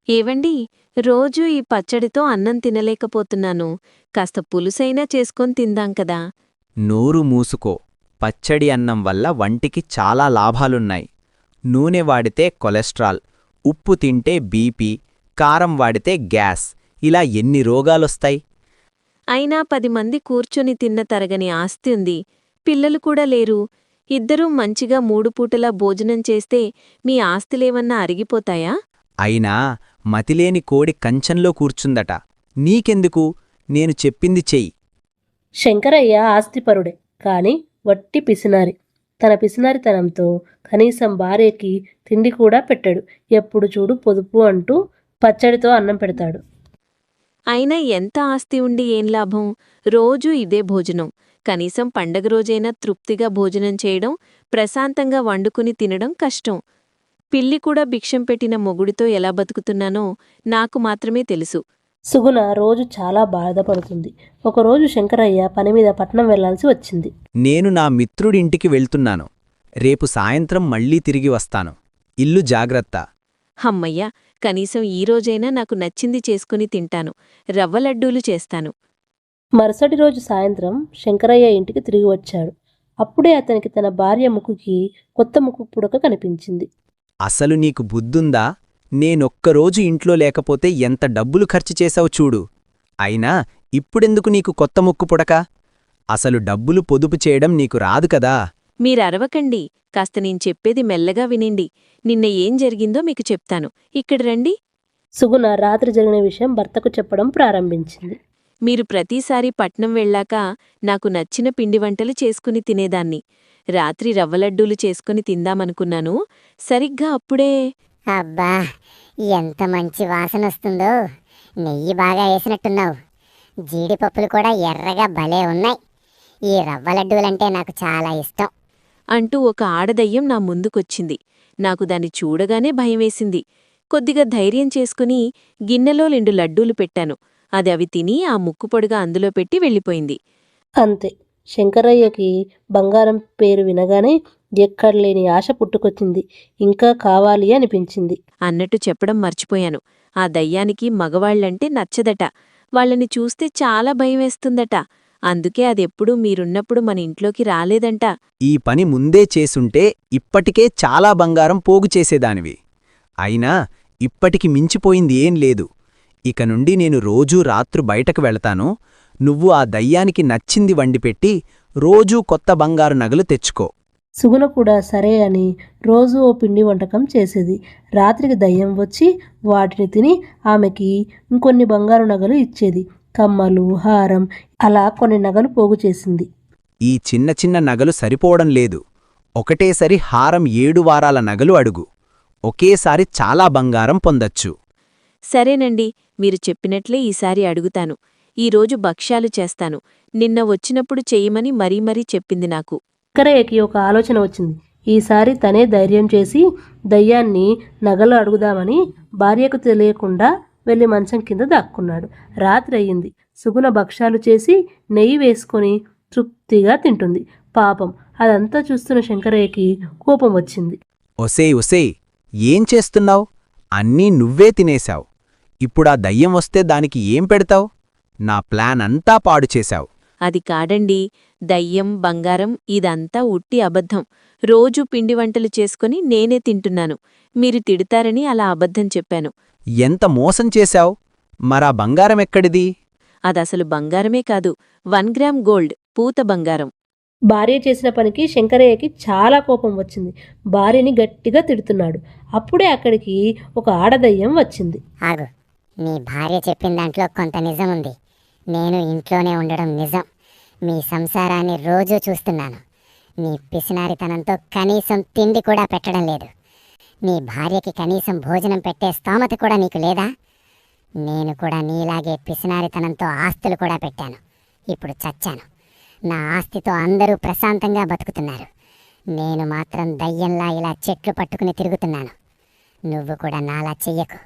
ఏవండి, రోజూ ఈ పచ్చడితో అన్నం తినలేకపోతున్నాను. కాస్త పులుసైనా చేసుకొని తిందాం కదా. నోరు మూసుకో. పచ్చడి అన్నం వల్ల వంటికి చాలా లాభాలున్నాయి. నూనె వాడితే కొలెస్ట్రాల్, ఉప్పు తింటే బీపీ, కారం వాడితే గ్యాస్, ఇలా ఎన్ని రోగాలొస్తాయి. అయినా 10 మంది కూర్చొని తిన్న తరగని ఆస్తి ఉంది. పిల్లలు కూడా లేరు. ఇద్దరూ మంచిగా 3 పూటలా భోజనం చేస్తే మీ ఆస్తిలేవన్నా అరిగిపోతాయా? అయినా మతిలేని కోడి కంచంలో కూర్చుందట. నీకెందుకు? నేను చెప్పింది చెయ్యి. శంకరయ్య ఆస్తిపరుడే, కాని వట్టి పిసినారి. తన పిసినారితనంతో కనీసం భార్యకి తిండి కూడా పెట్టాడు. ఎప్పుడు చూడు పొదుపు అంటూ పచ్చడితో అన్నం పెడతాడు. అయినా ఎంత ఆస్తి ఉండి ఏం లాభం? రోజూ ఇదే భోజనం. కనీసం పండగ రోజైనా తృప్తిగా భోజనం చేయడం, ప్రశాంతంగా వండుకుని తినడం కష్టం. పిల్లి కూడా భిక్షం పెట్టిన మొగుడితో ఎలా బతుకుతున్నానో నాకు మాత్రమే తెలుసు. సుగుణ రోజు చాలా బాధపడుతుంది. ఒకరోజు శంకరయ్య పనిమీద పట్నం వెళ్లాల్సి వచ్చింది. నేను నా మిత్రుడింటికి వెళ్తున్నాను. రేపు సాయంత్రం మళ్ళీ తిరిగి వస్తాను. ఇల్లు జాగ్రత్త. హమ్మయ్య, కనీసం ఈ రోజైనా నాకు నచ్చింది చేసుకుని తింటాను. రవ్వ లడ్డూలు చేస్తాను. మరుసటి రోజు సాయంత్రం శంకరయ్య ఇంటికి తిరిగి వచ్చాడు. అప్పుడే అతనికి తన భార్య ముక్కుకి కొత్త ముక్కు పుడక కనిపించింది. అసలు నీకు బుద్ధుందా? నేనొక్కరోజు ఇంట్లో లేకపోతే ఎంత డబ్బులు ఖర్చు చేశావు చూడు. అయినా ఇప్పుడెందుకు నీకు కొత్త ముక్కు పుడక? అసలు డబ్బులు పొదుపు చేయడం నీకు రాదు కదా. మీరరవకండి, కాస్త నేను చెప్పేది మెల్లగా వినిండి. నిన్న ఏం జరిగిందో మీకు చెప్తాను. ఇక్కడ రండి. సుగుణ రాత్రి జరిగిన విషయం భర్తకు చెప్పడం ప్రారంభించింది. మీరు ప్రతిసారి పట్నం వెళ్ళాక నాకు నచ్చిన పిండి వంటలు చేసుకుని తినేదాన్ని. రాత్రి రవ్వలడ్డూలు చేసుకుని తిందామనుకున్నాను. సరిగ్గా అప్పుడే అబ్బా, ఎంత మంచి వాసనొస్తుందో. నెయ్యి బాగా వేసినట్టున్నావు. జీడిపప్పులు కూడా ఎర్రగా భలే ఉన్నాయి. ఈ రవ్వ లడ్డూలంటే నాకు చాలా ఇష్టం. అంటూ ఒక ఆడదయ్యం నా ముందుకొచ్చింది. నాకు దాన్ని చూడగానే భయమేసింది. కొద్దిగా ధైర్యం చేసుకుని గిన్నెలో 2 లడ్డూలు పెట్టాను. అది అవి తిని ఆ ముక్కుపొడుగా అందులో పెట్టి వెళ్ళిపోయింది. అంతే. శంకరయ్యకి బంగారం పేరు వినగానే ఎక్కడలేని ఆశ పుట్టుకొచ్చింది. ఇంకా కావాలి అనిపించింది. అన్నట్టు చెప్పడం మర్చిపోయాను. ఆ దయ్యానికి మగవాళ్లంటే నచ్చదట. వాళ్ళని చూస్తే చాలా భయమేస్తుందట. అందుకే అదెప్పుడూ మీరున్నప్పుడు మన ఇంట్లోకి రాలేదంట. ఈ పని ముందే చేసుంటే ఇప్పటికే చాలా బంగారం పోగు చేసేదానివి. అయినా ఇప్పటికి మించిపోయింది ఏం లేదు. ఇక నుండి నేను రోజూ రాత్రు బయటకు వెళతాను. నువ్వు ఆ దయ్యానికి నచ్చింది వండిపెట్టి రోజూ కొత్త బంగారు నగలు తెచ్చుకో. సుగుణ కూడా సరే అని రోజూ ఓ పిండి వంటకం చేసేది. రాత్రికి దయ్యం వచ్చి వాటిని తిని ఆమెకి ఇంకొన్ని బంగారు నగలు ఇచ్చేది. కమ్మలు, హారం, అలా కొన్ని నగలు పోగు చేసింది. ఈ చిన్న చిన్న నగలు సరిపోవడం లేదు. ఒకటేసారి హారం 7 వారాల నగలు అడుగు. ఒకేసారి చాలా బంగారం పొందొచ్చు. సరేనండి, మీరు చెప్పినట్లే ఈసారి అడుగుతాను. ఈరోజు భక్ష్యాలు చేస్తాను. నిన్న వచ్చినప్పుడు చెయ్యమని మరీ చెప్పింది నాకు. శంకరయ్యకి ఒక ఆలోచన వచ్చింది. ఈసారి తనే ధైర్యం చేసి దయ్యాన్ని నగలు అడుగుదామని భార్యకు తెలియకుండా వెళ్లి మంచం కింద దాక్కున్నాడు. రాత్రి అయ్యింది. సుగుణ భక్ష్యాలు చేసి నెయ్యి వేసుకొని తృప్తిగా తింటుంది. పాపం అదంతా చూస్తున్న శంకరయ్యకి కోపం వచ్చింది. ఒసేయ్ ఏం చేస్తున్నావ్? అన్నీ నువ్వే తినేశావ్. ఇప్పుడా దయ్యం వస్తే దానికి ఏం పెడతావ్? నా ప్లాన్ అంతా పాడు చేశావ్. అది కాడండి, దయ్యం, బంగారం ఇదంతా ఉట్టి అబద్ధం. రోజూ పిండి వంటలు చేసుకుని నేనే తింటున్నాను. మీరు తిడతారని అలా అబద్ధం చెప్పాను. ఎంత మోసం చేశావ్? మరా బంగారమెక్కడిది? అదసలు బంగారమే కాదు, 1 గ్రామ్ గోల్డ్, పూత బంగారం. భార్య చేసిన పనికి శంకరయ్యకి చాలా కోపం వచ్చింది. భార్యని గట్టిగా తిడుతున్నాడు. అప్పుడే అక్కడికి ఒక ఆడదయ్యం వచ్చింది. ఆగు, నీ భార్య చెప్పిన దాంట్లో కొంత నిజముంది. నేను ఇంట్లోనే ఉండడం నిజం. మీ సంసారాన్ని రోజూ చూస్తున్నాను. నీ పిసినారితనంతో కనీసం తిండి కూడా పెట్టడం లేదు. నీ భార్యకి కనీసం భోజనం పెట్టే స్తోమత కూడా నీకు లేదా? నేను కూడా నీలాగే పిసినారితనంతో ఆస్తులు కూడా పెట్టాను. ఇప్పుడు చచ్చాను. నా ఆస్తితో అందరూ ప్రశాంతంగా బతుకుతున్నారు. నేను మాత్రం దయ్యంలా ఇలా చెట్లు పట్టుకుని తిరుగుతున్నాను. నువ్వు కూడా నాలా చెయ్యకు.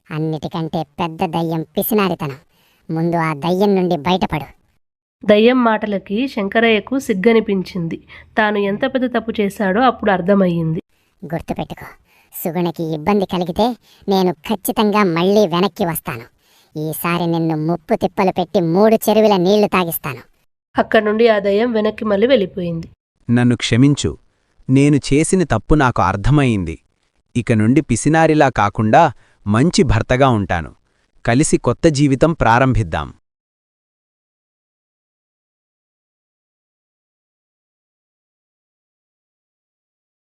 అన్నిటికంటే పెద్ద దయ్యం పిసినారితనం. ముందు ఆ దయ్యం నుండి బయటపడు. దయ్యం మాటలకి శంకరయ్యకు సిగ్గనిపించింది. తాను ఎంత పెద్ద తప్పు చేశాడో అప్పుడు అర్థమయ్యింది. గుర్తుపెట్టుకో, సుగుణకి ఇబ్బంది కలిగితే నేను ఖచ్చితంగా మళ్ళీ వెనక్కి వస్తాను. ఈసారి నిన్ను ముప్పు తిప్పలు పెట్టి 3 చెరువుల నీళ్లు తాగిస్తాను. అక్కడి నుండి ఆ దయ్యం వెనక్కి మళ్ళీ వెళ్ళిపోయింది. నన్ను క్షమించు. నేను చేసిన తప్పు నాకు అర్థమయింది. ఇక నుండి పిసినారిలా కాకుండా మంచి భర్తగా ఉంటాను. కలిసి కొత్త జీవితం ప్రారంభిద్దాం.